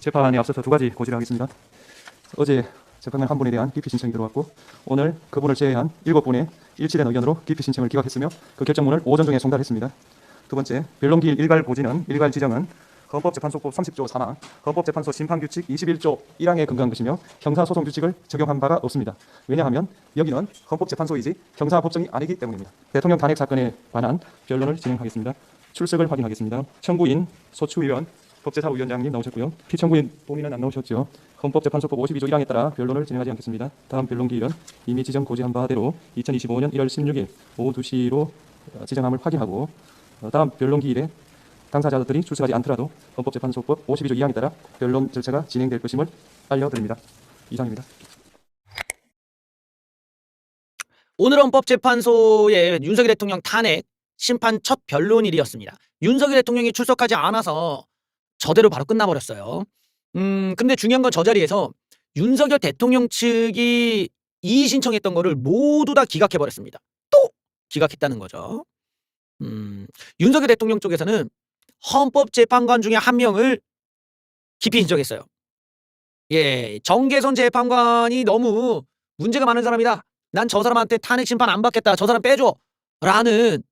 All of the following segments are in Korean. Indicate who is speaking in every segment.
Speaker 1: 재판에 앞서서 두 가지 고지를 하겠습니다. 어제 재판관 한 분에 대한 기피 신청이 들어왔고 오늘 그분을 제외한 7분의 일치된 의견으로 기피 신청을 기각했으며 그 결정문을 오전 중에 송달했습니다. 두 번째, 변론기일 일괄 고지는 일괄 지정은 헌법재판소법 30조 3항, 헌법재판소 심판규칙 21조 1항에 근거한 것이며 형사소송 규칙을 적용한 바가 없습니다. 왜냐하면 여기는 헌법재판소이지 형사법정이 아니기 때문입니다. 대통령 탄핵 사건에 관한 변론을 진행하겠습니다. 출석을 확인하겠습니다. 청구인 소추위원 법제사위원장님 나오셨고요. 피청구인 본인은 안 나오셨죠. 헌법재판소법 52조 1항에 따라 변론을 진행하지 않겠습니다. 다음 변론기일은 이미 지정 고지한 바대로 2025년 1월 16일 오후 2시로 지정함을 확인하고 다음 변론기일에 당사자들이 출석하지 않더라도 헌법재판소법 52조 2항에 따라 변론 절차가 진행될 것임을 알려드립니다. 이상입니다.
Speaker 2: 오늘 헌법재판소의 윤석열 대통령 탄핵 심판 첫 변론일이었습니다. 윤석열 대통령이 출석하지 않아서 저대로 바로 끝나버렸어요. 근데 중요한 건 저 자리에서 윤석열 대통령 측이 이의 신청했던 거를 모두 다 기각해버렸습니다. 또 기각했다는 거죠. 윤석열 대통령 쪽에서는 헌법재판관 중에 한 명을 기피 신청했어요. 예, 정계선 재판관이 너무 문제가 많은 사람이다. 난 저 사람한테 탄핵 심판 안 받겠다. 저 사람 빼줘. 라는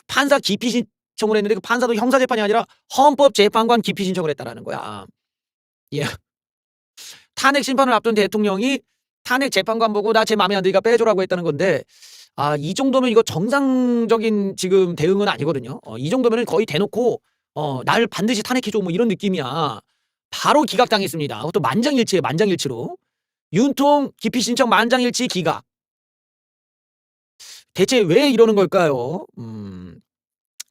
Speaker 2: 판사 기피 신청을 했는데 그 판사도 형사재판이 아니라 헌법재판관 기피 신청을 했다라는 거야. 예. 탄핵 심판을 앞둔 대통령이 탄핵 재판관 보고 나 제 마음에 안 드니까 빼줘라고 했다는 건데 이 정도면 이거 정상적인 지금 대응은 아니거든요. 이 정도면 거의 대놓고 날 반드시 탄핵해줘 뭐 이런 느낌이야. 바로 기각당했습니다. 그것도 만장일치에 만장일치로. 윤통 기피 신청 만장일치 기각. 대체 왜 이러는 걸까요?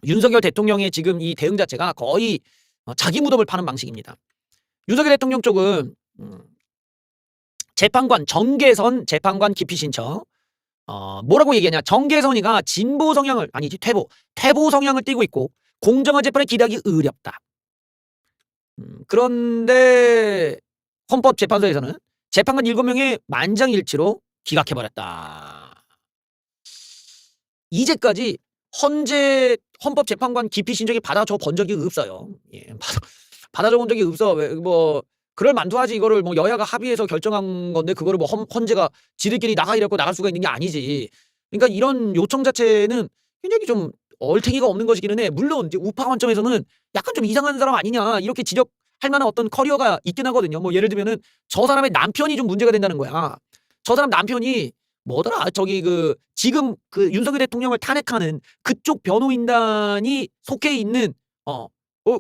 Speaker 2: 윤석열 대통령의 지금 이 대응 자체가 거의 자기 무덤을 파는 방식입니다. 윤석열 대통령 쪽은 재판관 정계선 재판관 기피 신청 뭐라고 얘기하냐. 정계선이가 진보 성향을 아니지 퇴보 성향을 띠고 있고 공정한 재판을 기대하기 어렵다. 그런데 헌법재판소에서는 재판관 7명의 만장일치로 기각해버렸다. 이제까지 헌법재판관 기피 신청이 받아줘 본 적이 없어요. 예, 받아줘 본 적이 없어. 뭐 그럴 만두하지 이거를 뭐 여야가 합의해서 결정한 건데 그거를 뭐 헌재가 지들끼리 나가려고 나갈 수가 있는 게 아니지. 그러니까 이런 요청 자체는 굉장히 좀 얼탱이가 없는 것이기는 해. 물론 이제 우파 관점에서는 약간 좀 이상한 사람 아니냐 이렇게 지적할 만한 어떤 커리어가 있긴 하거든요. 뭐 예를 들면은 저 사람의 남편이 좀 문제가 된다는 거야. 저 사람 남편이 뭐더라 저기 지금 윤석열 대통령을 탄핵하는 그쪽 변호인단이 속해 있는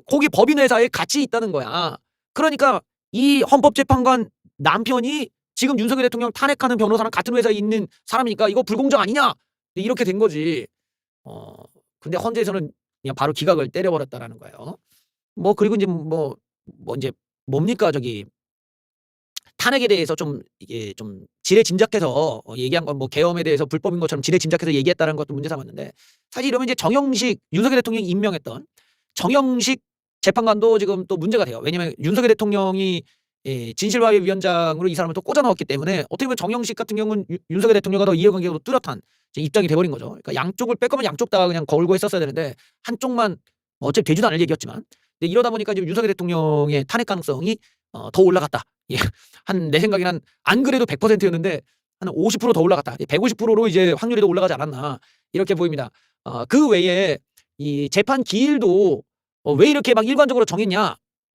Speaker 2: 거기 법인회사에 같이 있다는 거야. 그러니까 이 헌법재판관 남편이 지금 윤석열 대통령 탄핵하는 변호사랑 같은 회사에 있는 사람이니까 이거 불공정 아니냐 이렇게 된 거지. 근데 헌재에서는 그냥 바로 기각을 때려버렸다라는 거예요. 뭐 그리고 이제 이제 뭡니까 저기 탄핵에 대해서 좀 이게 좀 지레 짐작해서 얘기한 건 뭐 계엄에 대해서 불법인 것처럼 지레 짐작해서 얘기했다는 것도 문제 삼았는데 사실 이러면 이제 정영식 윤석열 대통령이 임명했던 정영식 재판관도 지금 또 문제가 돼요. 왜냐면 윤석열 대통령이 진실화해위원장으로 이 사람을 또 꽂아 넣었기 때문에 어떻게 보면 정영식 같은 경우는 윤석열 대통령과 더 이해관계가 뚜렷한 입장이 돼버린 거죠. 그러니까 양쪽을 뺄 거면 양쪽 다 그냥 걸고 했었어야 되는데 한쪽만 어차피 되지도 않을 얘기였지만 근데 이러다 보니까 지금 윤석열 대통령의 탄핵 가능성이 더 올라갔다. 예. 내 생각에는 안 그래도 100%였는데 한 50% 더 올라갔다. 150%로 이제 확률이 더 올라가지 않았나 이렇게 보입니다. 그 외에 이 재판 기일도 왜 이렇게 막 일관적으로 정했냐?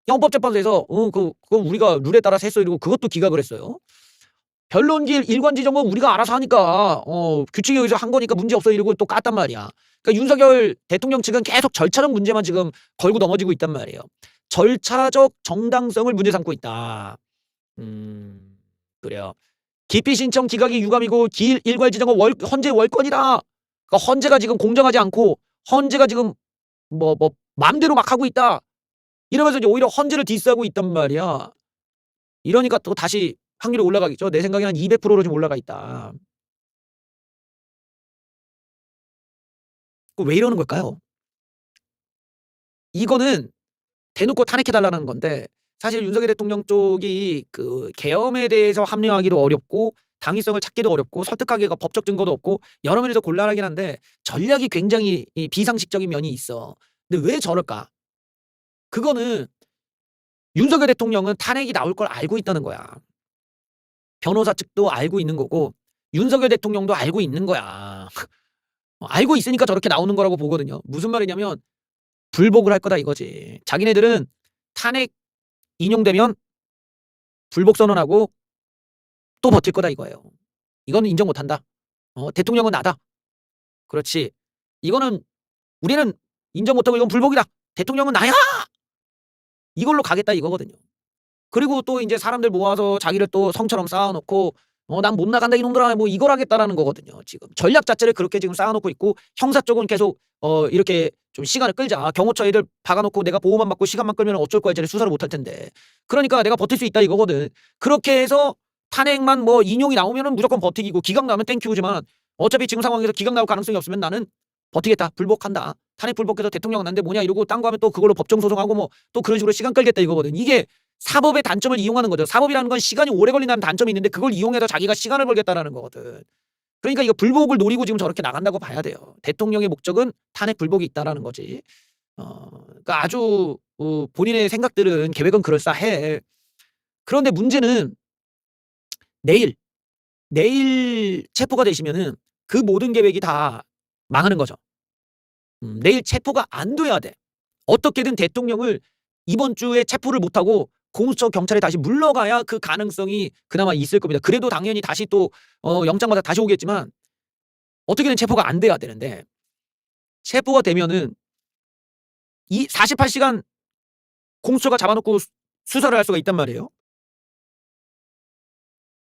Speaker 2: 헌법재판소에서 그거 우리가 룰에 따라서 했어 이러고 그것도 기각을 했어요. 변론기일 일관 지정은 우리가 알아서 하니까 규칙에 의해서 한 거니까 문제 없어 이러고 또 깠단 말이야. 그러니까 윤석열 대통령 측은 계속 절차적 문제만 지금 걸고 넘어지고 있단 말이에요. 절차적 정당성을 문제 삼고 있다. 그래요. 기피 신청 기각이 유감이고 기일 일괄 지정은 헌재 월권이다. 그러니까 헌재가 지금 공정하지 않고 헌재가 지금 마음대로 막 하고 있다. 이러면서 이제 오히려 헌재를 디스하고 있단 말이야. 이러니까 또 다시 확률이 올라가겠죠. 내 생각에는 한 200%로 좀 올라가 있다. 왜 이러는 걸까요? 이거는 대놓고 탄핵해달라는 건데 사실 윤석열 대통령 쪽이 계엄에 대해서 합리화하기도 어렵고 당위성을 찾기도 어렵고 설득하기가 법적 증거도 없고 여러 면에서 곤란하긴 한데 전략이 굉장히 비상식적인 면이 있어. 근데 왜 저럴까? 그거는 윤석열 대통령은 탄핵이 나올 걸 알고 있다는 거야. 변호사 측도 알고 있는 거고 윤석열 대통령도 알고 있는 거야. 알고 있으니까 저렇게 나오는 거라고 보거든요. 무슨 말이냐면 불복을 할 거다 이거지. 자기네들은 탄핵 인용되면 불복 선언하고 또 버틸 거다 이거예요. 이거는 인정 못한다. 대통령은 나다. 그렇지. 이거는 우리는 인정 못하고 이건 불복이다. 대통령은 나야. 이걸로 가겠다 이거거든요. 그리고 또 이제 사람들 모아서 자기를 또 성처럼 쌓아놓고 난 못 나간다 이놈들아 뭐 이걸 하겠다라는 거거든요. 지금 전략 자체를 그렇게 지금 쌓아놓고 있고 형사 쪽은 계속 이렇게 좀 시간을 끌자. 경호처 애들 박아놓고 내가 보호만 받고 시간만 끌면 어쩔 거야. 쟤네 수사를 못할 텐데. 그러니까 내가 버틸 수 있다 이거거든. 그렇게 해서 탄핵만 뭐 인용이 나오면은 무조건 버티기고 기각 나오면 땡큐지만 어차피 지금 상황에서 기각 나올 가능성이 없으면 나는 버티겠다. 불복한다. 탄핵 불복해서 대통령 난데 뭐냐 이러고 딴 거 하면 또 그걸로 법정 소송하고 뭐 또 그런 식으로 시간 끌겠다 이거거든. 이게 사법의 단점을 이용하는 거죠. 사법이라는 건 시간이 오래 걸린다는 단점이 있는데 그걸 이용해서 자기가 시간을 벌겠다라는 거거든. 그러니까 이거 불복을 노리고 지금 저렇게 나간다고 봐야 돼요. 대통령의 목적은 탄핵 불복이 있다라는 거지. 그러니까 아주 본인의 생각들은 계획은 그럴싸해. 그런데 문제는 내일 체포가 되시면은 그 모든 계획이 다 망하는 거죠. 내일 체포가 안 돼야 돼. 어떻게든 대통령을 이번 주에 체포를 못하고 공수처 경찰에 다시 물러가야 그 가능성이 그나마 있을 겁니다. 그래도 당연히 다시 또 영장받아 다시 오겠지만 어떻게든 체포가 안 돼야 되는데 체포가 되면은 이 48시간 공수처가 잡아놓고 수사를 할 수가 있단 말이에요.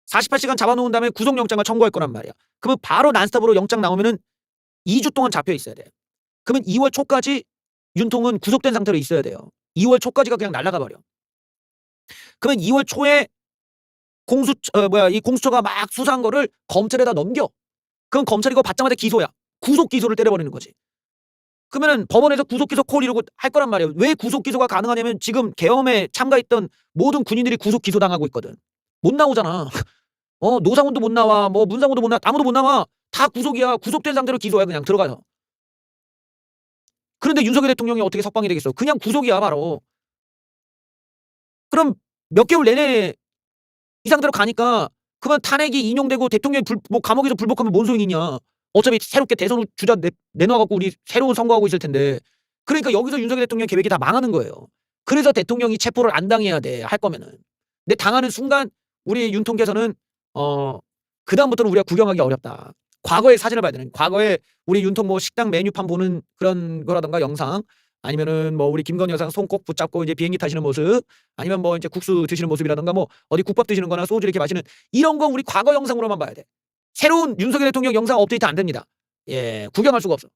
Speaker 2: 48시간 잡아놓은 다음에 구속영장을 청구할 거란 말이야. 그러면 바로 난스톱으로 영장 나오면은 2주 동안 잡혀 있어야 돼. 그러면 2월 초까지 윤통은 구속된 상태로 있어야 돼요. 2월 초까지가 그냥 날아가 버려. 그러면 2월 초에 이 공수처가 막 수사한 거를 검찰에다 넘겨. 그럼 검찰이 그거 받자마자 기소야. 구속 기소를 때려버리는 거지. 그러면은 법원에서 구속 기소 콜 이러고 할 거란 말이에요. 왜 구속 기소가 가능하냐면 지금 계엄에 참가했던 모든 군인들이 구속 기소 당하고 있거든. 못 나오잖아. 노상훈도 못 나와. 뭐 문상훈도 못 나와. 아무도 못 나와. 다 구속이야. 구속된 상태로 기소야. 그냥 들어가서. 그런데 윤석열 대통령이 어떻게 석방이 되겠어? 그냥 구속이야 바로. 그럼 몇 개월 내내 이 상태로 가니까 그만 탄핵이 인용되고 대통령이 뭐 감옥에서 불복하면 뭔 소용이 있냐. 어차피 새롭게 대선 주자 내놔갖고 우리 새로운 선거하고 있을 텐데. 그러니까 여기서 윤석열 대통령 계획이 다 망하는 거예요. 그래서 대통령이 체포를 안 당해야 돼. 할 거면은. 근데 당하는 순간 우리 윤통께서는 그다음부터는 우리가 구경하기 어렵다. 과거의 사진을 봐야 되는. 과거에 우리 윤통 뭐 식당 메뉴판 보는 그런 거라던가 영상 아니면은 뭐 우리 김건희 여사 손 꼭 붙잡고 이제 비행기 타시는 모습 아니면 뭐 이제 국수 드시는 모습이라던가 뭐 어디 국밥 드시는 거나 소주 이렇게 마시는 이런 거 우리 과거 영상으로만 봐야 돼. 새로운 윤석열 대통령 영상 업데이트 안 됩니다. 예, 구경할 수가 없어.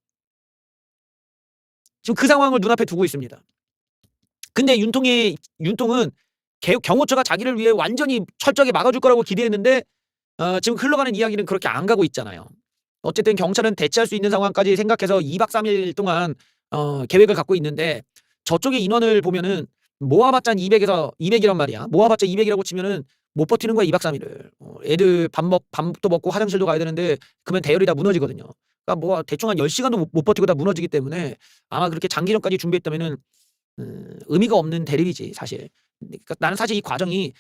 Speaker 2: 지금 그 상황을 눈앞에 두고 있습니다. 근데 윤통은 경호처가 자기를 위해 완전히 철저하게 막아줄 거라고 기대했는데 지금 흘러가는 이야기는 그렇게 안 가고 있잖아요. 어쨌든 경찰은 대치할 수 있는 상황까지 생각해서 2박 3일 동안 계획을 갖고 있는데 저쪽의 인원을 보면은 모아봤자 200이란 말이야. 모아봤자 200이라고 치면은 못 버티는 거야 2박 3일을. 애들 밥도 먹고 화장실도 가야 되는데 그러면 대열이 다 무너지거든요. 그러니까 뭐 대충 한 10시간도 못 버티고 다 무너지기 때문에 아마 그렇게 장기전까지 준비했다면은 의미가 없는 대립이지 사실. 그러니까 나는 사실 이 과정이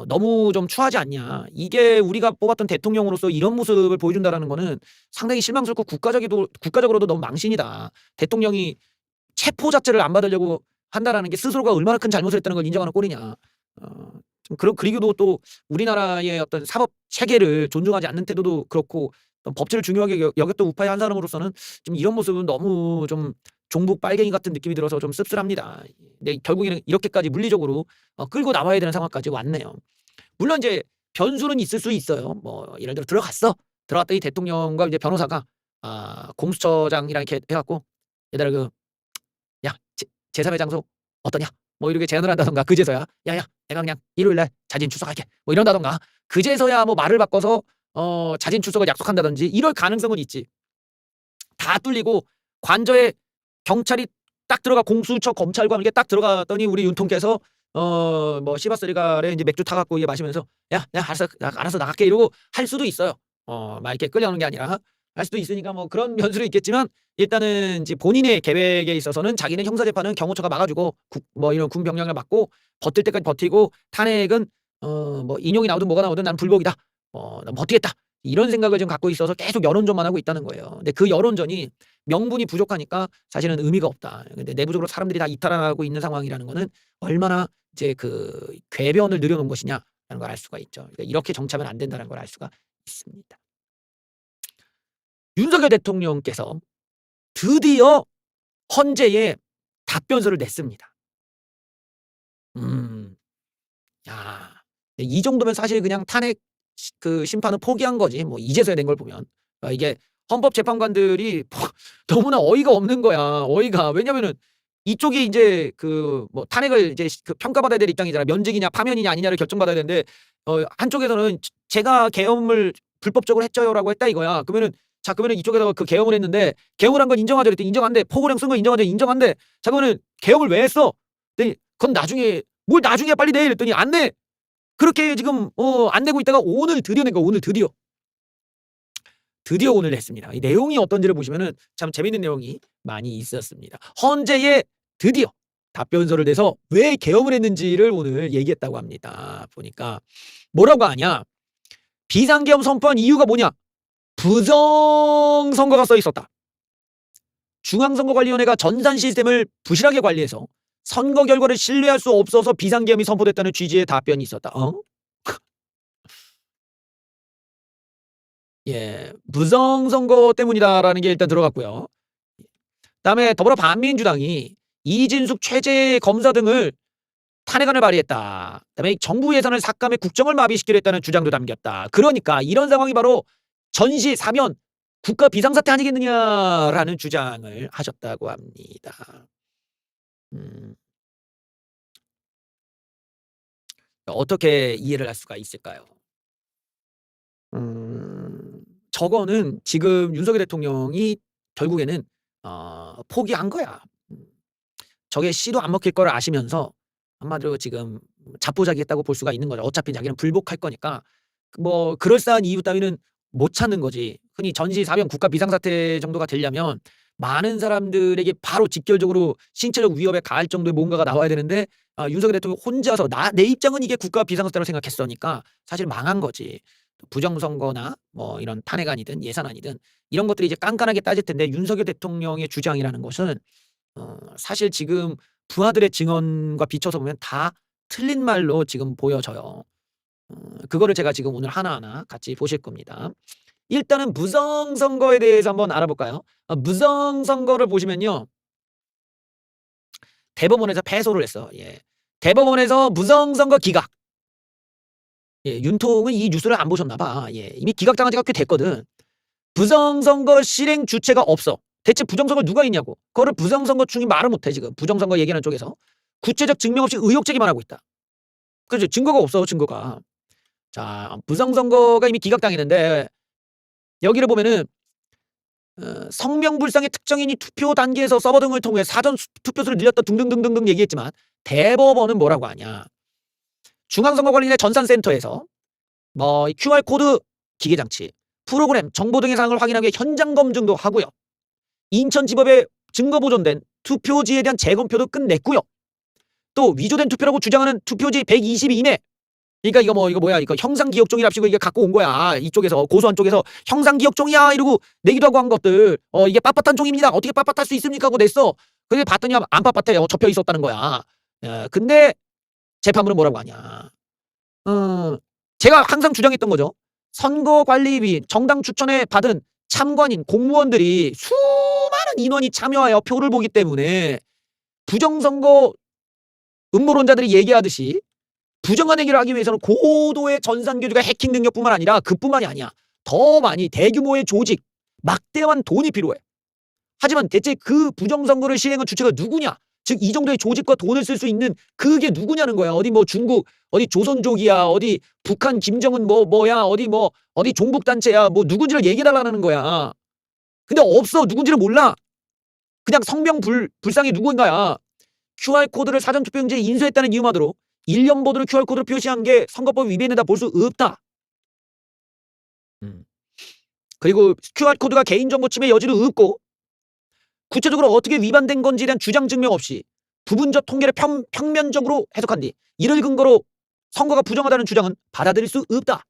Speaker 2: 너무 좀 추하지 않냐. 이게 우리가 뽑았던 대통령으로서 이런 모습을 보여준다라는 거는 상당히 실망스럽고 국가적으로도 너무 망신이다. 대통령이 체포 자체를 안 받으려고 한다라는 게 스스로가 얼마나 큰 잘못을 했다는 걸 인정하는 꼴이냐. 좀 그리고 또 우리나라의 어떤 사법 체계를 존중하지 않는 태도도 그렇고 법치를 중요하게 여겼던 우파의 한 사람으로서는 좀 이런 모습은 너무 좀 종북 빨갱이 같은 느낌이 들어서 좀 씁쓸합니다. 근데 결국에는 이렇게까지 물리적으로 끌고 나와야 되는 상황까지 왔네요. 물론 이제 변수는 있을 수 있어요. 뭐 예를 들어 들어갔더니 대통령과 이제 변호사가 공수처장이랑 이렇게 해갖고 얘들아 야 제3의 장소 어떠냐? 뭐 이렇게 제안을 한다던가 그제서야 야야 내가 그냥 일요일날 자진 출석할게 뭐 이런다던가 그제서야 뭐 말을 바꿔서 자진 출석을 약속한다든지 이럴 가능성은 있지. 다 뚫리고 관저에 경찰이 딱 들어가 공수처 검찰과 이렇게 딱 들어갔더니 우리 윤통께서 뭐 시바스리갈에 이제 맥주 타갖고 이게 마시면서 야 알았어 나갈게 이러고 할 수도 있어요. 막 이렇게 끌려오는 게 아니라 할 수도 있으니까 뭐 그런 변수도 있겠지만 일단은 이제 본인의 계획에 있어서는 자기는 형사재판은 경호처가 막아주고 뭐 이런 군 병력을 막고 버틸 때까지 버티고 탄핵은 뭐 인용이 나오든 뭐가 나오든 난 불복이다. 난 버티겠다. 이런 생각을 지금 갖고 있어서 계속 여론전만 하고 있다는 거예요. 근데 그 여론전이 명분이 부족하니까 사실은 의미가 없다. 근데 내부적으로 사람들이 다 이탈하고 있는 상황이라는 거는 얼마나 이제 그 궤변을 늘여놓은 것이냐라는 걸 알 수가 있죠. 그러니까 이렇게 정치하면 안 된다는 걸 알 수가 있습니다. 윤석열 대통령께서 드디어 헌재에 답변서를 냈습니다. 야, 이 정도면 사실 그냥 탄핵 그 심판을 포기한 거지. 뭐 이제서야 된 걸 보면 이게 헌법재판관들이 너무나 어이가 없는 거야. 어이가 왜냐면은 이쪽이 이제 그 뭐 탄핵을 이제 그 평가받아야 될 입장이잖아. 면직이냐 파면이냐 아니냐를 결정받아야 되는데 한쪽에서는 제가 계엄을 불법적으로 했죠라고 했다 이거야. 그러면은 이쪽에서 그 계엄을 했는데 계엄을 한 건 인정하죠. 그랬더니 인정한데 포고령 쓴 거 인정하죠. 인정한데 자 그러면은 계엄을 왜 했어? 그랬더니 그건 나중에 뭘 나중에 빨리 내 이랬더니 안 내. 그렇게 지금 안 내고 있다가 오늘 드디어 낸 거. 오늘 드디어 오늘 냈습니다. 이 내용이 어떤지를 보시면은 참 재밌는 내용이 많이 있었습니다. 헌재에 드디어 답변서를 내서 왜 계엄을 했는지를 오늘 얘기했다고 합니다. 보니까 뭐라고 하냐? 비상계엄 선포한 이유가 뭐냐? 부정선거가 써 있었다. 중앙선거관리위원회가 전산 시스템을 부실하게 관리해서 선거 결과를 신뢰할 수 없어서 비상계엄이 선포됐다는 취지의 답변이 있었다. 예, 부정선거 때문이다라는 게 일단 들어갔고요. 그다음에 더불어반민주당이 이진숙 최재 검사 등을 탄핵안을 발의했다. 그다음에 정부 예산을 삭감해 국정을 마비시키려 했다는 주장도 담겼다. 그러니까 이런 상황이 바로 전시 사면 국가 비상사태 아니겠느냐라는 주장을 하셨다고 합니다. 어떻게 이해를 할 수가 있을까요? 저거는 지금 윤석열 대통령이 결국에는 포기한 거야. 저게 씨도 안 먹힐 거를 아시면서 한마디로 지금 자포자기했다고 볼 수가 있는 거죠. 어차피 자기는 불복할 거니까 뭐 그럴싸한 이유 따위는 못 찾는 거지. 흔히 전시 사면 국가 비상사태 정도가 되려면 많은 사람들에게 바로 직결적으로 신체적 위협에 가할 정도의 뭔가가 나와야 되는데 윤석열 대통령 혼자서 내 입장은 이게 국가 비상사태로 생각했으니까 사실 망한 거지. 부정선거나 뭐 이런 탄핵안이든 예산안이든 이런 것들이 이제 깐깐하게 따질 텐데 윤석열 대통령의 주장이라는 것은 사실 지금 부하들의 증언과 비춰서 보면 다 틀린 말로 지금 보여져요. 그거를 제가 지금 오늘 하나하나 같이 보실 겁니다. 일단은 무성선거에 대해서 한번 알아볼까요? 무성선거를 보시면요. 대법원에서 패소를 했어. 예. 대법원에서 무성선거 기각. 예, 윤통은 이 뉴스를 안 보셨나 봐. 예, 이미 기각당한 지가 꽤 됐거든. 부정선거 실행 주체가 없어. 대체 부정선거 누가 있냐고. 그거를 부정선거 중이 말을 못해 지금. 부정선거 얘기하는 쪽에서. 구체적 증명 없이 의혹 제기만 하고 있다. 그렇죠. 증거가 없어. 증거가. 자, 부정선거가 이미 기각당했는데 여기를 보면은 성명불상의 특정인이 투표 단계에서 서버 등을 통해 사전 투표수를 늘렸다 등등등등등 얘기했지만 대법원은 뭐라고 하냐. 중앙선거관리위원회 전산센터에서 뭐 QR코드 기계장치, 프로그램, 정보 등의 사항을 확인하기 위해 현장 검증도 하고요. 인천지법에 증거 보존된 투표지에 대한 재검표도 끝냈고요. 또 위조된 투표라고 주장하는 투표지 122매. 그러니까 이거 뭐야? 이거 형상기억종이랍시고 이게 갖고 온 거야. 이쪽에서 고소한 쪽에서 형상기억종이야 이러고 내기도 하고 한 것들. 이게 빳빳한 종입니다. 어떻게 빳빳할 수 있습니까? 하고 냈어. 근데 봤더니 안 빳빳해요. 접혀 있었다는 거야. 근데 재판부는 뭐라고 하냐. 제가 항상 주장했던 거죠. 선거관리위 정당 추천에 받은 참관인 공무원들이 수많은 인원이 참여하여 표를 보기 때문에 부정선거 음모론자들이 얘기하듯이 부정한 얘기를 하기 위해서는 고도의 전산교주가 해킹 능력뿐만 아니라 그뿐만이 아니야. 더 많이 대규모의 조직, 막대한 돈이 필요해. 하지만 대체 그 부정선거를 시행한 주체가 누구냐? 즉 이 정도의 조직과 돈을 쓸 수 있는 그게 누구냐는 거야. 어디 뭐 중국, 어디 조선족이야, 어디 북한 김정은 뭐야, 어디 종북단체야, 뭐 누군지를 얘기해달라는 거야. 근데 없어. 누군지를 몰라. 그냥 성명불상이 누군가야. QR코드를 사전투표용지에 인쇄했다는 이유만으로 1년 보드로 QR코드를 표시한 게 선거법 위반이다 볼 수 없다. 그리고 QR코드가 개인정보 침해 여지도 없고 구체적으로 어떻게 위반된 건지에 대한 주장 증명 없이 부분적 통계를 평면적으로 해석한 뒤 이를 근거로 선거가 부정하다는 주장은 받아들일 수 없다.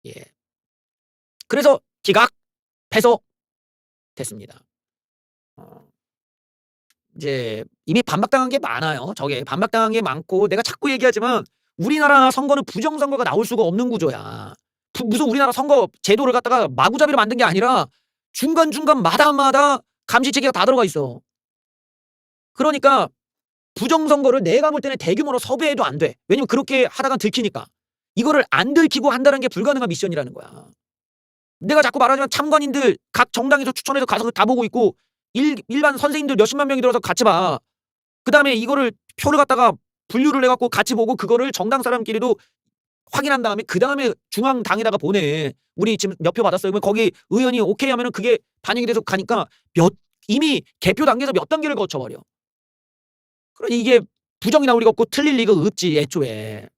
Speaker 2: 예. 그래서 기각, 패소 됐습니다. 이제 이미 반박당한 게 많아요. 저게 반박당한 게 많고 내가 자꾸 얘기하지만 우리나라 선거는 부정선거가 나올 수가 없는 구조야. 무슨 우리나라 선거 제도를 갖다가 마구잡이로 만든 게 아니라 중간중간 마다마다 감시체계가 다 들어가 있어. 그러니까 부정선거를 내가 볼 때는 대규모로 섭외해도 안 돼. 왜냐면 그렇게 하다가 들키니까. 이거를 안 들키고 한다는 게 불가능한 미션이라는 거야. 내가 자꾸 말하지만 참관인들 각 정당에서 추천해서 가서 다 보고 있고 일반 선생님들 몇십만 명이 들어서 같이 봐. 그 다음에 이거를 표를 갖다가 분류를 해갖고 같이 보고 그거를 정당 사람끼리도 확인한 다음에 그 다음에 중앙당에다가 보내. 우리 지금 몇 표 받았어요. 그러면 거기 의원이 오케이 하면은 그게 반영이 돼서 가니까 이미 개표 단계에서 몇 단계를 거쳐버려. 그러니 이게 부정이 나올 리가 없고 틀릴 리가 없지 애초에.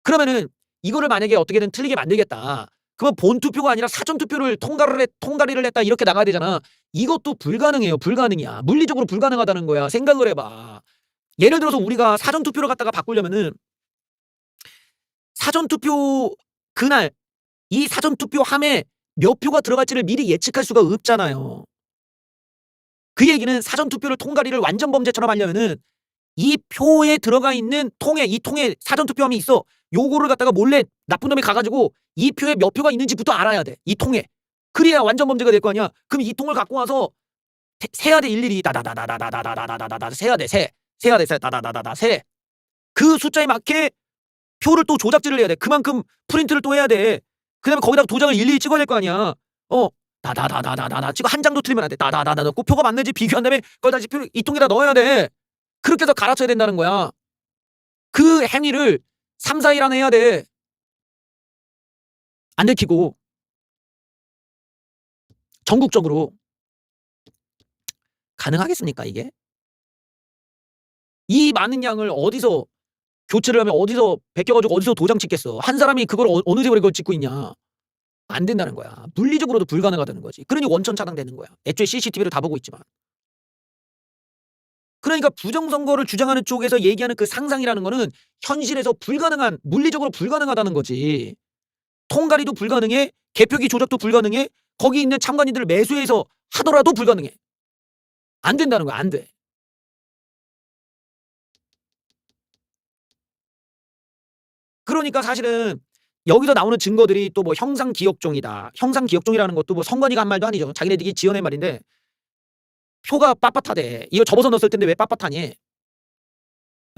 Speaker 2: 그러면은 이거를 만약에 어떻게든 틀리게 만들겠다. 그러면 본투표가 아니라 사전투표를 통과리를 했다 이렇게 나가야 되잖아. 이것도 불가능해요. 불가능이야. 물리적으로 불가능하다는 거야. 생각을 해봐. 예를 들어서 우리가 사전투표를 갖다가 바꾸려면은 사전투표 그날 이 사전투표 함에 몇 표가 들어갈지를 미리 예측할 수가 없잖아요. 그 얘기는 사전투표를 통과리를 완전 범죄처럼 하려면은 이 표에 들어가 있는 이 통에 사전투표함이 있어. 요거를 갖다가 몰래 나쁜 놈이 가가지고 이 표에 몇 표가 있는지부터 알아야 돼. 이 통에. 그래야 완전 범죄가 될 거 아니야. 그럼 이 통을 갖고 와서 세야 돼. 일일이 다다다다다다다다다다다 세야 돼. 세야 돼. 다다다다다 세. 그 숫자에 맞게 표를 또 조작질을 해야 돼. 그만큼 프린트를 또 해야 돼. 그다음에 거기다가 도장을 일일이 찍어야 될 거 아니야. 다다다다다다다 찍어 한 장도 틀리면 안 돼. 다다다다 넣고 표가 맞는지 비교한 다음에 거기다 이 통에다 넣어야 돼. 그렇게 해서 갈아쳐야 된다는 거야. 그 행위를 3, 4일 안에 해야 돼. 안 들키고. 전국적으로. 가능하겠습니까 이게? 이 많은 양을 어디서 교체를 하면 어디서 베껴가지고 어디서 도장 찍겠어. 한 사람이 그걸 어느 세월에 그걸 찍고 있냐. 안 된다는 거야. 물리적으로도 불가능하다는 거지. 그러니 원천 차단되는 거야. 애초에 CCTV를 다 보고 있지만. 그러니까 부정선거를 주장하는 쪽에서 얘기하는 그 상상이라는 거는 현실에서 물리적으로 불가능하다는 거지. 통과리도 불가능해. 개표기 조작도 불가능해. 거기 있는 참관인들을 매수해서 하더라도 불가능해. 안 된다는 거야. 안 돼. 그러니까 사실은 여기서 나오는 증거들이 또 뭐 형상기억종이다. 형상기억종이라는 것도 뭐 선관위가 한 말도 아니죠. 자기네들이 지어낸 말인데 표가 빳빳하대. 이거 접어서 넣었을 텐데 왜 빳빳하니?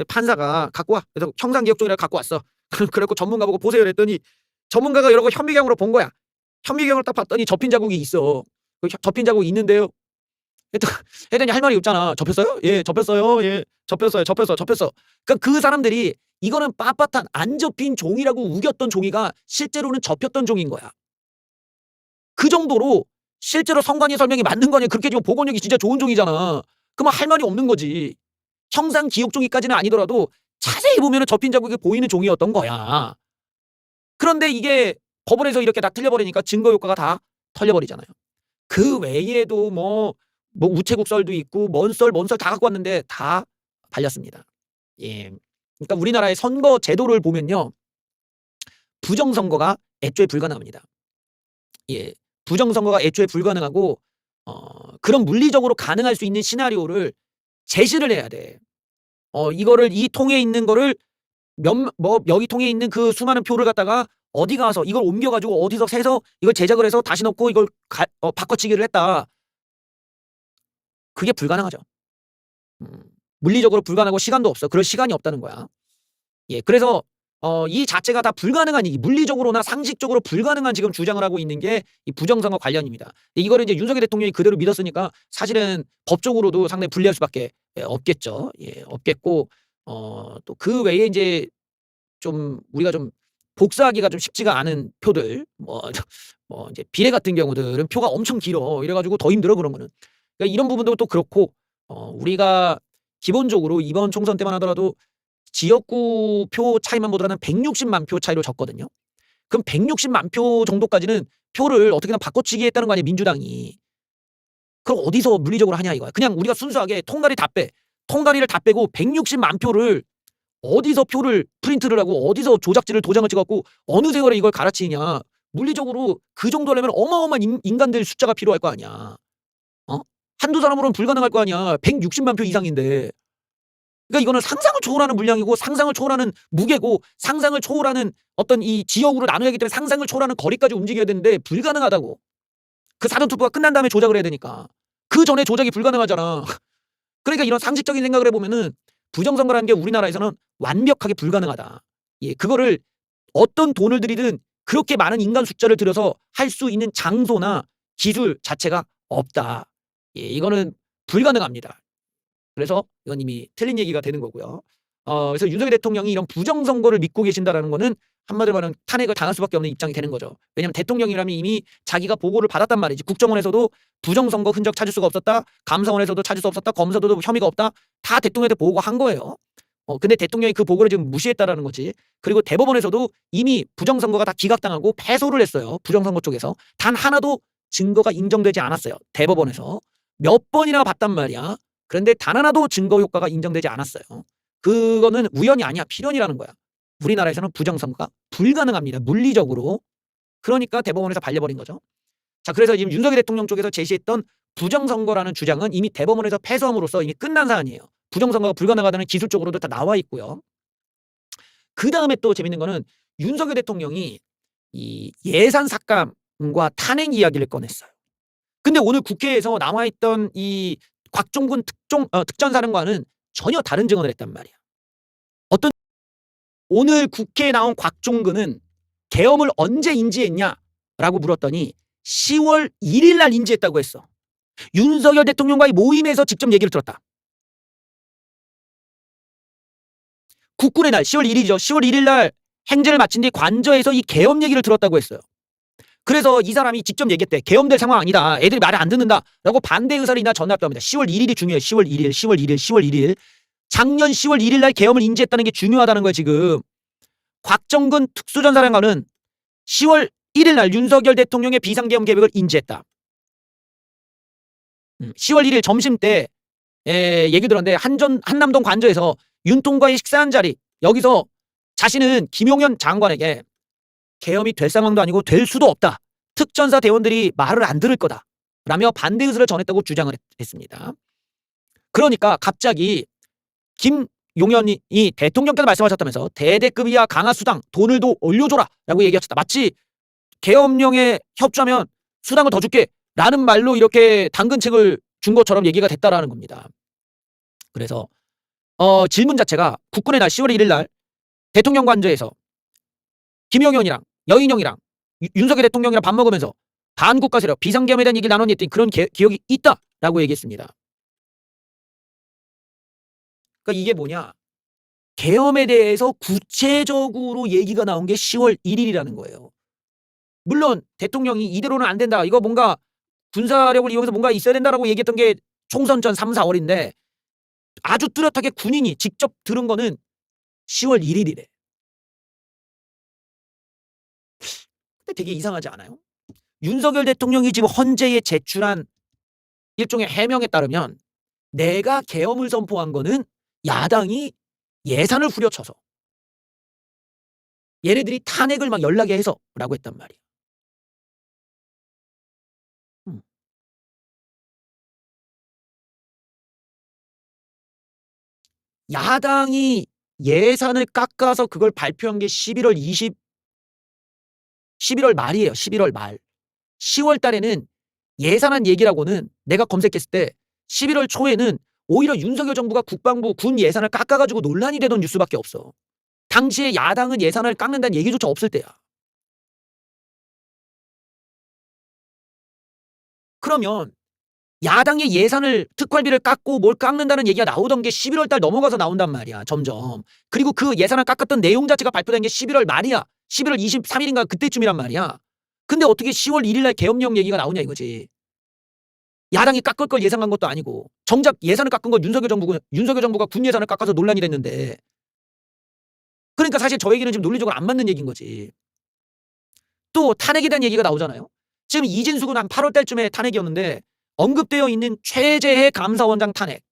Speaker 2: 판사가 갖고 와. 그래서 형상기억종이라 갖고 왔어. 그래갖고 전문가 보고 보세요 그랬더니 전문가가 여러 거 현미경으로 본 거야. 현미경을 딱 봤더니 접힌 자국이 있어. 접힌 자국이 있는데요. 했더니 할 말이 없잖아. 접혔어요? 예, 접혔어요. 예, 접혔어요. 접혔어. 그러니까 그 사람들이 이거는 빳빳한 안 접힌 종이라고 우겼던 종이가 실제로는 접혔던 종인 거야. 그 정도로 실제로 선관위 설명이 맞는 거 아니야. 그렇게 지금 보건력이 진짜 좋은 종이잖아. 그러면 할 말이 없는 거지. 형상 기억 종이까지는 아니더라도 자세히 보면 접힌 자국이 보이는 종이었던 거야. 그런데 이게 법원에서 이렇게 다 틀려버리니까 증거 효과가 다 털려버리잖아요. 그 외에도 뭐 우체국 썰도 있고 먼 썰 다 갖고 왔는데 다 발렸습니다. 예. 그러니까 우리나라의 선거 제도를 보면요. 부정선거가 애초에 불가능합니다. 예. 부정선거가 애초에 불가능하고 그런 물리적으로 가능할 수 있는 시나리오를 제시를 해야 돼. 이거를 이 통에 있는 거를 여기 통에 있는 그 수많은 표를 갖다가 어디 가서 이걸 옮겨가지고 어디서 세서 이걸 제작을 해서 다시 넣고 이걸 바꿔치기를 했다. 그게 불가능하죠. 물리적으로 불가능하고 시간도 없어. 그럴 시간이 없다는 거야. 예, 그래서 이 자체가 다 불가능한 물리적으로나 상식적으로 불가능한 지금 주장을 하고 있는 게 이 부정선거 관련입니다. 이거를 이제 윤석열 대통령이 그대로 믿었으니까 사실은 법적으로도 상당히 불리할 수밖에 없겠죠. 예, 없겠고 또 그 외에 이제 좀 우리가 좀 복사하기가 좀 쉽지가 않은 표들 뭐 이제 비례 같은 경우들은 표가 엄청 길어. 이래가지고 더 힘들어 그런 거는. 그러니까 이런 부분도 또 그렇고 우리가 기본적으로 이번 총선 때만 하더라도 지역구 표 차이만 보더라도 160만 표 차이로 졌거든요. 그럼 160만 표 정도까지는 표를 어떻게든 바꿔치기 했다는 거 아니에요, 민주당이. 그럼 어디서 물리적으로 하냐 이거야. 그냥 우리가 순수하게 통가리 다 빼. 통가리를 다 빼고 160만 표를 어디서 표를 프린트를 하고 어디서 조작지를 도장을 찍었고 어느 세월에 이걸 갈아치느냐. 물리적으로 그 정도 하려면 어마어마한 인간들 숫자가 필요할 거 아니야. 어? 한두 사람으로는 불가능할 거 아니야. 160만 표 이상인데. 그러니까 이거는 상상을 초월하는 물량이고 상상을 초월하는 무게고 상상을 초월하는 어떤 이 지역으로 나눠야 하기 때문에 상상을 초월하는 거리까지 움직여야 되는데 불가능하다고. 그 사전투표가 끝난 다음에 조작을 해야 되니까. 그 전에 조작이 불가능하잖아. 그러니까 이런 상식적인 생각을 해보면은 부정선거라는 게 우리나라에서는 완벽하게 불가능하다. 예, 그거를 어떤 돈을 들이든 그렇게 많은 인간 숫자를 들여서 할 수 있는 장소나 기술 자체가 없다. 예, 이거는 불가능합니다. 그래서 이건 이미 틀린 얘기가 되는 거고요. 그래서 윤석열 대통령이 이런 부정선거를 믿고 계신다라는 거는 한마디로 말하면 탄핵을 당할 수밖에 없는 입장이 되는 거죠. 왜냐하면 대통령이라면 이미 자기가 보고를 받았단 말이지. 국정원에서도 부정선거 흔적 찾을 수가 없었다. 감사원에서도 찾을 수 없었다. 검사도 혐의가 없다. 다 대통령한테 보고한 거예요. 근데 대통령이 그 보고를 지금 무시했다라는 거지. 그리고 대법원에서도 이미 부정선거가 다 기각당하고 패소를 했어요. 부정선거 쪽에서. 단 하나도 증거가 인정되지 않았어요. 대법원에서. 몇 번이나 봤단 말이야. 그런데 단 하나도 증거 효과가 인정되지 않았어요. 그거는 우연이 아니야. 필연이라는 거야. 우리나라에서는 부정선거가 불가능합니다. 물리적으로. 그러니까 대법원에서 발려버린 거죠. 자, 그래서 지금 윤석열 대통령 쪽에서 제시했던 부정선거라는 주장은 이미 대법원에서 패소함으로써 이미 끝난 사안이에요. 부정선거가 불가능하다는 기술적으로도 다 나와 있고요. 그 다음에 또 재밌는 거는 윤석열 대통령이 이 예산 삭감과 탄핵 이야기를 꺼냈어요. 근데 오늘 국회에서 남아있던 이 곽종근 특전사령관은 전혀 다른 증언을 했단 말이야. 오늘 국회에 나온 곽종근은 계엄을 언제 인지했냐라고 물었더니 10월 1일 날 인지했다고 했어. 윤석열 대통령과의 모임에서 직접 얘기를 들었다. 국군의 날 10월 1일이죠. 10월 1일 날 행제를 마친 뒤 관저에서 이 계엄 얘기를 들었다고 했어요. 그래서 이 사람이 직접 얘기했대. 계엄될 상황 아니다. 애들이 말을 안 듣는다라고 반대 의사를 이날 전합도 합니다. 10월 1일이 중요해요. 10월 1일, 10월 1일, 10월 1일. 작년 10월 1일 날 계엄을 인지했다는 게 중요하다는 거예요, 지금. 곽정근 특수전사령관은 10월 1일 날 윤석열 대통령의 비상계엄 계획을 인지했다. 10월 1일 점심 때 얘기 들었는데 한남동 관저에서 윤통과의 식사한 자리 여기서 자신은 김용현 장관에게 계엄이 될 상황도 아니고 될 수도 없다. 특전사 대원들이 말을 안 들을 거다. 라며 반대 의사를 전했다고 주장을 했습니다. 그러니까 갑자기 김용현이 대통령께서 말씀하셨다면서 대대급이야 강화수당 돈을 더 올려줘라 라고 얘기하셨다. 마치 계엄령에 협조하면 수당을 더 줄게 라는 말로 이렇게 당근책을 준 것처럼 얘기가 됐다라는 겁니다. 그래서 질문 자체가 국군의 날 10월 1일 날 대통령 관저에서 김용현이랑 여인영이랑 윤석열 대통령이랑 밥 먹으면서 반국가 세력 비상계엄에 대한 얘기를 나눴니 했더니 그런 기억이 있다라고 얘기했습니다. 그러니까 이게 뭐냐? 계엄에 대해서 구체적으로 얘기가 나온 게 10월 1일이라는 거예요. 물론 대통령이 이대로는 안 된다. 이거 뭔가 군사력을 이용해서 뭔가 있어야 된다라고 얘기했던 게 총선 전 3, 4월인데 아주 뚜렷하게 군인이 직접 들은 거는 10월 1일이래. 근데 되게 이상하지 않아요? 윤석열 대통령이 지금 헌재에 제출한 일종의 해명에 따르면 내가 계엄을 선포한 거는 야당이 예산을 후려쳐서 얘네들이 탄핵을 막 연락에 해서 라고 했단 말이야. 야당이 예산을 깎아서 그걸 발표한 게 11월 말이에요. 11월 말. 10월 달에는 예산안 얘기라고는 내가 검색했을 때 11월 초에는 오히려 윤석열 정부가 국방부 군 예산을 깎아가지고 논란이 되던 뉴스밖에 없어. 당시에 야당은 예산을 깎는다는 얘기조차 없을 때야. 그러면 야당의 예산을 특활비를 깎고 뭘 깎는다는 얘기가 나오던 게 11월 달 넘어가서 나온단 말이야. 점점. 그리고 그 예산을 깎았던 내용 자체가 발표된 게 11월 말이야. 11월 23일인가 그때쯤이란 말이야. 근데 어떻게 10월 1일 날 계엄령 얘기가 나오냐 이거지. 야당이 깎을 걸 예상한 것도 아니고 정작 예산을 깎은 건 윤석열 정부가 군 예산을 깎아서 논란이 됐는데 그러니까 사실 저 얘기는 지금 논리적으로 안 맞는 얘기인 거지. 또 탄핵에 대한 얘기가 나오잖아요. 지금 이진숙은 한 8월 달쯤에 탄핵이었는데 언급되어 있는 최재해 감사원장 탄핵.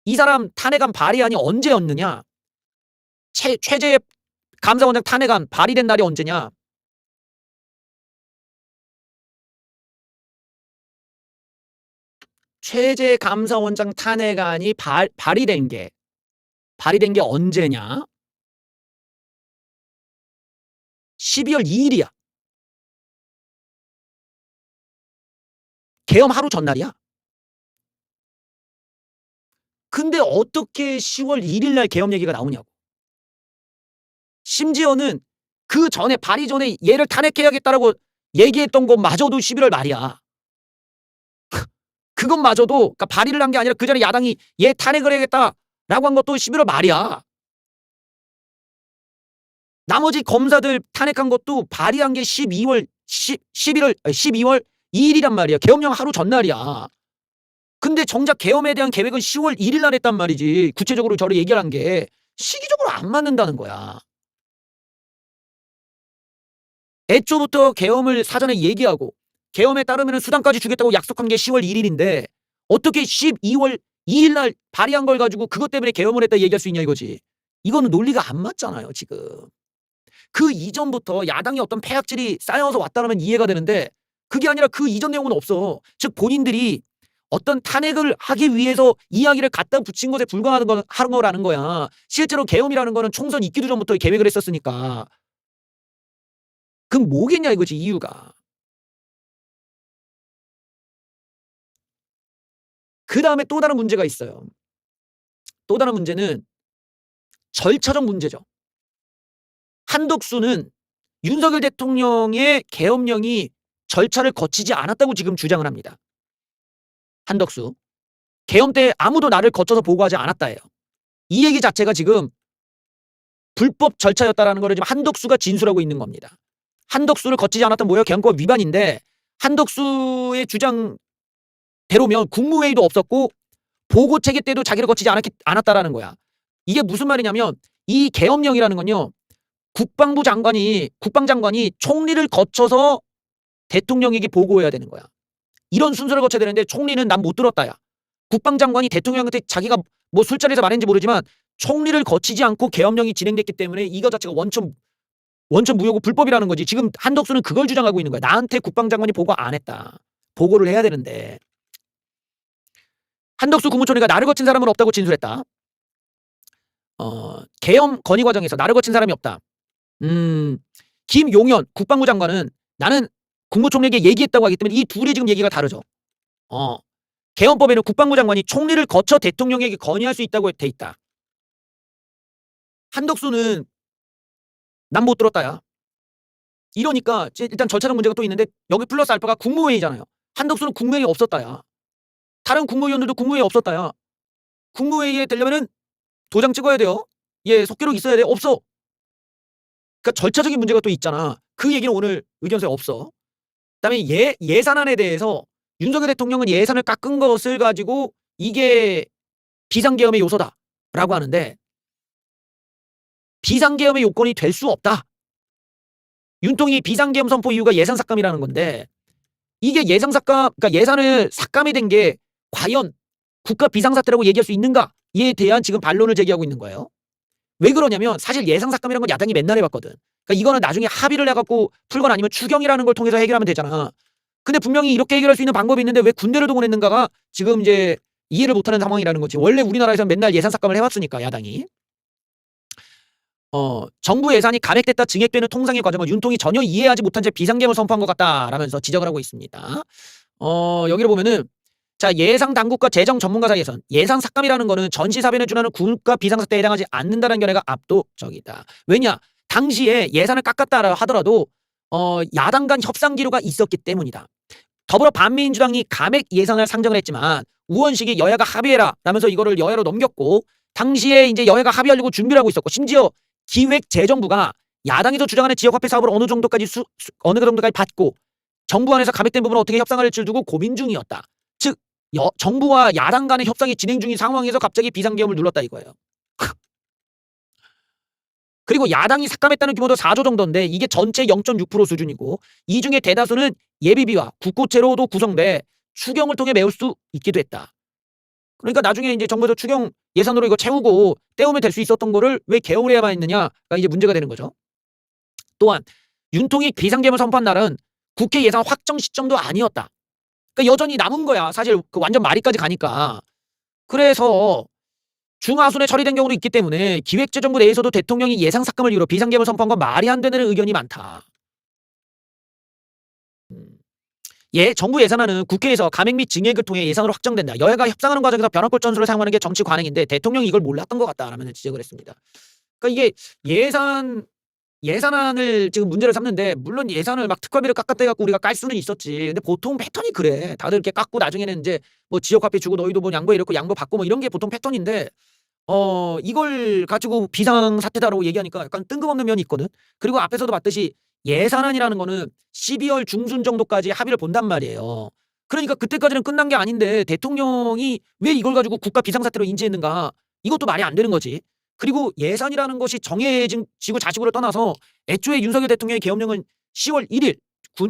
Speaker 2: 이 사람 탄핵안 발의안이 언제였느냐? 최재해 감사원장 탄핵안 발의된 날이 언제냐? 최재 감사원장 탄핵안이 발의된 게 언제냐? 12월 2일이야. 계엄 하루 전날이야. 근데 어떻게 10월 1일 날 계엄 얘기가 나오냐고. 심지어는 그 전에 발의 전에 얘를 탄핵해야겠다라고 얘기했던 것마저도 11월 말이야. 그것마저도 그러니까 발의를 한 게 아니라 그 전에 야당이 얘 탄핵을 해야겠다라고 한 것도 11월 말이야. 나머지 검사들 탄핵한 것도 발의한 게 12월 2일이란 말이야. 계엄령 하루 전날이야. 근데 정작 계엄에 대한 계획은 10월 1일 날 했단 말이지. 구체적으로 저를 얘기한 게 시기적으로 안 맞는다는 거야. 애초부터 계엄을 사전에 얘기하고 계엄에 따르면 수당까지 주겠다고 약속한 게 10월 1일인데 어떻게 12월 2일 날 발의한 걸 가지고 그것 때문에 계엄을 했다 얘기할 수 있냐 이거지. 이거는 논리가 안 맞잖아요 지금. 그 이전부터 야당이 어떤 폐악질이 쌓여서 왔다면 이해가 되는데 그게 아니라 그 이전 내용은 없어. 즉 본인들이 어떤 탄핵을 하기 위해서 이야기를 갖다 붙인 것에 불과한 거라는 거야. 실제로 계엄이라는 거는 총선 있기도 전부터 계획을 했었으니까. 그럼 뭐겠냐 이거지 이유가. 그 다음에 또 다른 문제가 있어요. 또 다른 문제는 절차적 문제죠. 한덕수는 윤석열 대통령의 계엄령이 절차를 거치지 않았다고 지금 주장을 합니다. 한덕수. 계엄 때 아무도 나를 거쳐서 보고하지 않았다예요. 이 얘기 자체가 지금 불법 절차였다라는 거를 지금 한덕수가 진술하고 있는 겁니다. 한덕수를 거치지 않았던 뭐예요? 계엄법 위반인데 한덕수의 주장대로면 국무회의도 없었고 보고 체계 때도 자기를 거치지 않았다라는 거야. 이게 무슨 말이냐면 이 계엄령이라는 건요. 국방장관이 총리를 거쳐서 대통령에게 보고해야 되는 거야. 이런 순서를 거쳐야 되는데 총리는 난 못 들었다야. 국방장관이 대통령한테 자기가 뭐 술자리에서 말했는지 모르지만 총리를 거치지 않고 계엄령이 진행됐기 때문에 이거 자체가 원천 무효고 불법이라는 거지. 지금 한덕수는 그걸 주장하고 있는 거야. 나한테 국방장관이 보고 안 했다. 보고를 해야 되는데. 한덕수 국무총리가 나를 거친 사람은 없다고 진술했다. 계엄 건의 과정에서 나를 거친 사람이 없다. 김용현 국방부 장관은 나는 국무총리에게 얘기했다고 하기 때문에 이 둘이 지금 얘기가 다르죠. 계엄법에는 국방부 장관이 총리를 거쳐 대통령에게 건의할 수 있다고 돼 있다. 한덕수는 난 못 들었다야. 이러니까 일단 절차적 문제가 또 있는데 여기 플러스 알파가 국무회의잖아요. 한덕수는 국무회의 없었다야. 다른 국무위원들도 국무회의 없었다야. 국무회의에 되려면은 도장 찍어야 돼요. 예, 속기록 있어야 돼. 없어. 그러니까 절차적인 문제가 또 있잖아. 그 얘기는 오늘 의견서에 없어. 그다음에 예산안에 대해서 윤석열 대통령은 예산을 깎은 것을 가지고 이게 비상계엄의 요소다라고 하는데 비상계엄의 요건이 될 수 없다. 윤통이 비상계엄 선포 이유가 예산 삭감이라는 건데 이게 그러니까 예산을 삭감이 된 게 과연 국가 비상사태라고 얘기할 수 있는가에 대한 지금 반론을 제기하고 있는 거예요. 왜 그러냐면 사실 예산 삭감이라는 건 야당이 맨날 해봤거든. 그러니까 이거는 나중에 합의를 해갖고 풀거나 아니면 추경이라는 걸 통해서 해결하면 되잖아. 근데 분명히 이렇게 해결할 수 있는 방법이 있는데 왜 군대를 동원했는가가 지금 이제 이해를 못하는 상황이라는 거지. 원래 우리나라에서는 맨날 예산 삭감을 해왔으니까 야당이. 정부 예산이 감액됐다 증액되는 통상의 과정을 윤통이 전혀 이해하지 못한 채 비상계엄을 선포한 것 같다라면서 지적을 하고 있습니다. 여기를 보면은 자 예상 당국과 재정 전문가 사이에선 예산 삭감이라는 거는 전시사변에 준하는 국가 비상사태에 해당하지 않는다는 견해가 압도적이다. 왜냐? 당시에 예산을 깎았다 하더라도 야당 간 협상 기류가 있었기 때문이다. 더불어 반민주당이 감액 예산을 상정을 했지만 우원식이 여야가 합의해라 라면서 이거를 여야로 넘겼고 당시에 이제 여야가 합의하려고 준비를 하고 있었고 심지어 기획재정부가 야당에서 주장하는 지역화폐 사업을 어느 정도까지 받고 정부 안에서 감액된 부분을 어떻게 협상을 할지를 두고 고민 중이었다. 즉 정부와 야당 간의 협상이 진행 중인 상황에서 갑자기 비상계엄을 눌렀다 이거예요. 그리고 야당이 삭감했다는 규모도 4조 정도인데 이게 전체 0.6% 수준이고 이 중에 대다수는 예비비와 국고채로도 구성돼 추경을 통해 메울 수 있기도 했다. 그러니까 나중에 이제 정부에서 추경 예산으로 이거 채우고 떼우면 될 수 있었던 거를 왜 개혁을 해야만 했느냐가 이제 문제가 되는 거죠. 또한 윤통이 비상계엄을 선포한 날은 국회 예산 확정 시점도 아니었다. 그러니까 여전히 남은 거야. 사실 그 완전 말이까지 가니까. 그래서 중하순에 처리된 경우도 있기 때문에 기획재정부 내에서도 대통령이 예상 삭감을 이유로 비상계엄을 선포한 건 말이 안 되는 의견이 많다. 정부 예산안은 국회에서 감액 및 증액을 통해 예산으로 확정된다. 여야가 협상하는 과정에서 변화골 전술을 사용하는 게 정치 관행인데 대통령이 이걸 몰랐던 것 같다라는 지적을 했습니다. 그러니까 이게 예산안을 지금 문제를 삼는데 물론 예산을 막 특활비를 깎아떼갖고 우리가 깔 수는 있었지. 근데 보통 패턴이 그래. 다들 이렇게 깎고 나중에는 이제 뭐 지역화폐 주고 너희도 뭐 양보해 이렇고 양보 받고 뭐 이런 게 보통 패턴인데 이걸 가지고 비상사태다라고 얘기하니까 약간 뜬금없는 면이 있거든. 그리고 앞에서도 봤듯이 예산안이라는 거는 12월 중순 정도까지 합의를 본단 말이에요. 그러니까 그때까지는 끝난 게 아닌데 대통령이 왜 이걸 가지고 국가 비상사태로 인지했는가? 이것도 말이 안 되는 거지. 그리고 예산이라는 것이 정해지고 자식으로 떠나서 애초에 윤석열 대통령의 계엄령은 10월 1일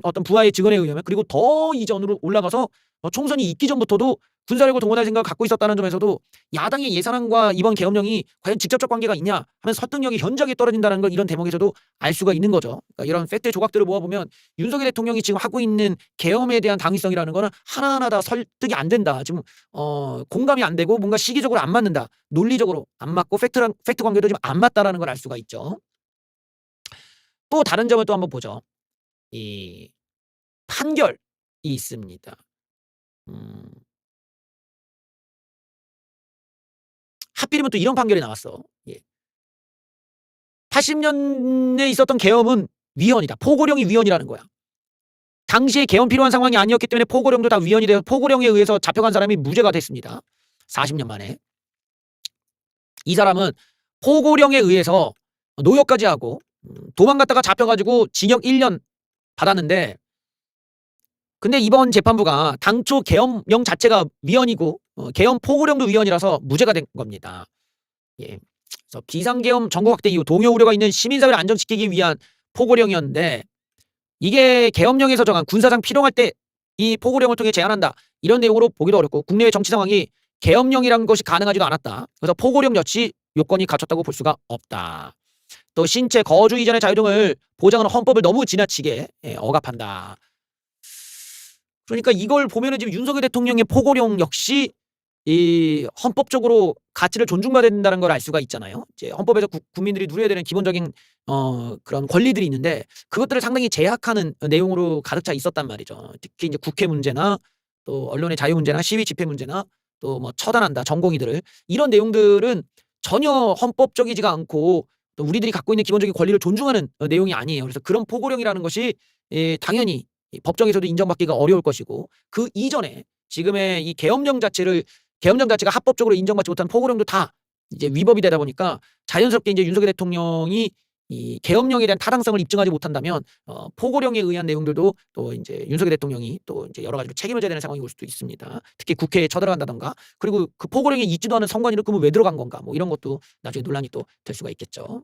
Speaker 2: 어떤 부하의 증언에 의하면 그리고 더 이전으로 올라가서 총선이 있기 전부터도 군사력을 동원할 생각을 갖고 있었다는 점에서도 야당의 예산안과 이번 계엄령이 과연 직접적 관계가 있냐 하면 설득력이 현저하게 떨어진다는 걸 이런 대목에서도 알 수가 있는 거죠. 그러니까 이런 팩트 조각들을 모아보면 윤석열 대통령이 지금 하고 있는 계엄에 대한 당위성이라는 거는 하나하나 다 설득이 안 된다. 지금 공감이 안 되고 뭔가 시기적으로 안 맞는다. 논리적으로 안 맞고 팩트 관계도 지금 안 맞다라는 걸 알 수가 있죠. 또 다른 점을 또 한번 보죠. 이 판결이 있습니다. 하필이면 또 이런 판결이 나왔어. 80년에 있었던 계엄은 위헌이다. 포고령이 위헌이라는 거야. 당시에 계엄 필요한 상황이 아니었기 때문에 포고령도 다 위헌이 되어 포고령에 의해서 잡혀간 사람이 무죄가 됐습니다. 40년 만에. 이 사람은 포고령에 의해서 노역까지 하고 도망갔다가 잡혀가지고 징역 1년 받았는데 근데 이번 재판부가 당초 계엄령 자체가 위헌이고 계엄 포고령도 위헌이라서 무죄가 된 겁니다. 그래서 비상계엄 전국 확대 이후 동요 우려가 있는 시민사회를 안정시키기 위한 포고령이었는데 이게 계엄령에서 정한 군사상 필요할 때 이 포고령을 통해 제한한다. 이런 내용으로 보기도 어렵고 국내외 정치 상황이 계엄령이라는 것이 가능하지도 않았다. 그래서 포고령 역시 요건이 갖췄다고 볼 수가 없다. 또 신체 거주 이전의 자유 등을 보장하는 헌법을 너무 지나치게 억압한다. 그러니까 이걸 보면은 지금 윤석열 대통령의 포고령 역시 이 헌법적으로 가치를 존중받아야 된다는 걸 알 수가 있잖아요. 이제 헌법에서 국민들이 누려야 되는 기본적인 그런 권리들이 있는데 그것들을 상당히 제약하는 내용으로 가득 차 있었단 말이죠. 특히 이제 국회 문제나 또 언론의 자유 문제나 시위 집회 문제나 또 뭐 처단한다 전공의들을 이런 내용들은 전혀 헌법적이지가 않고 또 우리들이 갖고 있는 기본적인 권리를 존중하는 내용이 아니에요. 그래서 그런 포고령이라는 것이 당연히 법정에서도 인정받기가 어려울 것이고 그 이전에 지금의 이 계엄령 자체가 합법적으로 인정받지 못한 포고령도 다 이제 위법이 되다 보니까 자연스럽게 이제 윤석열 대통령이 이 계엄령에 대한 타당성을 입증하지 못한다면 포고령에 의한 내용들도 또 이제 윤석열 대통령이 또 이제 여러 가지로 책임을 져야 되는 상황이 올 수도 있습니다. 특히 국회에 쳐들어간다던가 그리고 그 포고령에 있지도 않은 선관위를 그러면 왜 들어간 건가 뭐 이런 것도 나중에 논란이 또 될 수가 있겠죠.